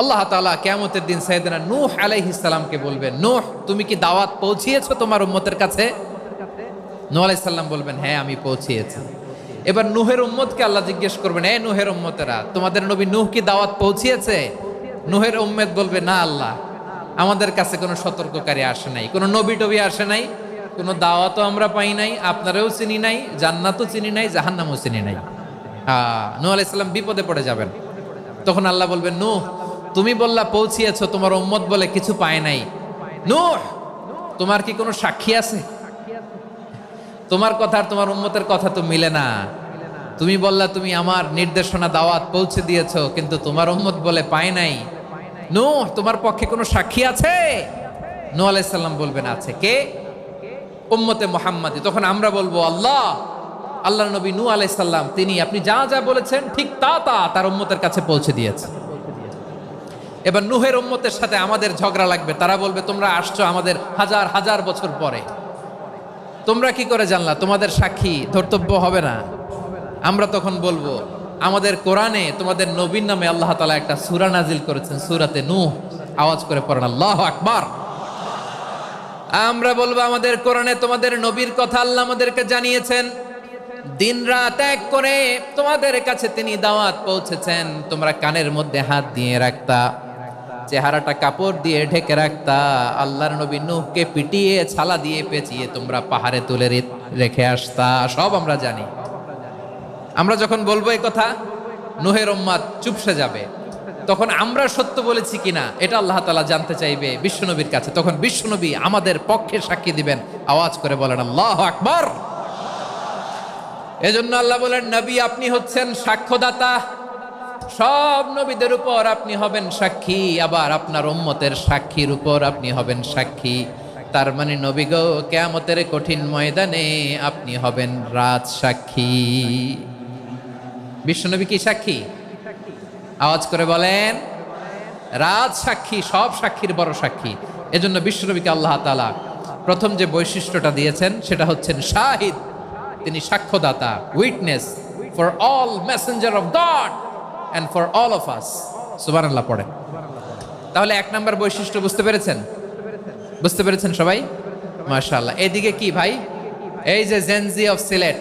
আল্লাহ তাআলা কিয়ামতের দিন সাইয়েদনা নূহ আলাইহিস সালামকে বলবেন, নূহ তুমি কি দাওয়াত পৌঁছিয়েছো তোমার উম্মতের কাছে? নূহ আলাইহিস সালাম বলবেন, হ্যাঁ আমি পৌঁছিয়েছি। এবার নূহের উম্মতকে আল্লাহ জিজ্ঞেস করবেন, এ নূহের উম্মতেরা, তোমাদের নবী নূহ কি দাওয়াত পৌঁছিয়েছে? নূহের উম্মত বলবে, না আল্লাহ, আমাদের কাছে কোনো সতর্ককারী আসে নাই, কোনো নবী টবি আসে নাই, কোনো দাওয়াতও আমরা পাই নাই, আপনারাও চিনি নাই, জান্নাতও চিনি নাই, জাহান্নামও চিনি নাই। নূহ আলাইহিস সালাম বিপদে পড়ে যাবেন। তখন আল্লাহ বলবেন, নূহ তুমি বললা পৌঁছিয়েছো, তোমার উম্মত বলে কিছু পায় নাই। নূহ তোমার কি কোনো সাক্ষী আছে? তোমার কথা আর তোমার উম্মতের কথা তো মিলে না। তুমি বললা তুমি আমার নির্দেশনা দাওয়াত পৌঁছে দিয়েছো, কিন্তু তোমার উম্মত বলে পায় নাই। নূহ তোমার পক্ষে কোনো সাক্ষী আছে? নূহ আলাইহিস সালাম বলবেন, আছে। কে? উম্মতে মুহাম্মাদি। তখন আমরা বলবো, আল্লাহ, আল্লাহর নবী নূহ আলাইহিস সালাম তিনি আপনি যা যা বলেছেন ঠিক তা তা তার উম্মতের কাছে পৌঁছে দিয়েছে। এবার নূহের উম্মতের সাথে আমাদের ঝগড়া লাগবে। তারা বলবে, তোমরা আসছো আমাদের হাজার হাজার বছর পরে, তোমরা কি করে জানলা? তোমাদের সাক্ষী ধর্তব্য হবে না? আমরা তখন বলবো, আমাদের কোরআনে তোমাদের নবীর নামে আল্লাহ তাআলা একটা সূরা নাজিল করেছেন, সূরাতে নূহ। আওয়াজ করে পড়েন আল্লাহু আকবার। আমরা বলবো, আমাদের কোরআনে তোমাদের নবীর কথা আল্লাহ আমাদেরকে জানিয়েছেন, দিন রাত এক করে তোমাদের কাছে তিনি দাওয়াত পৌঁছেছেন। তোমরা কানের মধ্যে হাত দিয়ে রাখতা, চেহারাটা কাপড় দিয়ে ঢেকে রাখতা, আল্লাহর নবী নূহকে পিটিয়ে ছালা দিয়ে পেঁচিয়ে তোমরা পাহাড়ে তুলে রেখে আসতা। সব আমরা জানি। আমরা যখন বলবো এই কথা, নূহের উম্মত চুপসে যাবে। তখন আমরা সত্য বলেছি কিনা এটা আল্লাহ তাআলা জানতে চাইবে বিশ্বনবীর কাছে। তখন বিশ্বনবী আমাদের পক্ষে সাক্ষী দিবেন। আওয়াজ করে বলেন আল্লাহু আকবার। এজন্য আল্লাহ বলেন, নবী আপনি হচ্ছেন সাক্ষ্যদাতা, সব নবীদের উপর আপনি হবেন সাক্ষী, আবার আপনার উম্মতের সাক্ষীর উপর আপনি হবেন সাক্ষী। তার মানে নবী গো, কিয়ামতের কঠিন ময়দানে আপনি হবেন রাজ সাক্ষী। বিশ্বনবী কি সাক্ষী? আওয়াজ করে বলেন, রাজ সাক্ষী, সব সাক্ষীর বড় সাক্ষী। এজন্য বিশ্বনবীকে আল্লাহ তাআলা প্রথম যে বৈশিষ্ট্যটা দিয়েছেন সেটা হচ্ছেন শাহিদ। তিনি সাক্ষ্যদাতা, witness for all messenger of god and for all of us. সুবহানাল্লাহ পড়েন। তাহলে এক নাম্বার বৈশিষ্ট্য বুঝতে পেরেছেন? বুঝতে পেরেছেন সবাই? মাশাআল্লাহ। এদিকে কি ভাই, এই যে জেনজি অফ সিলেট,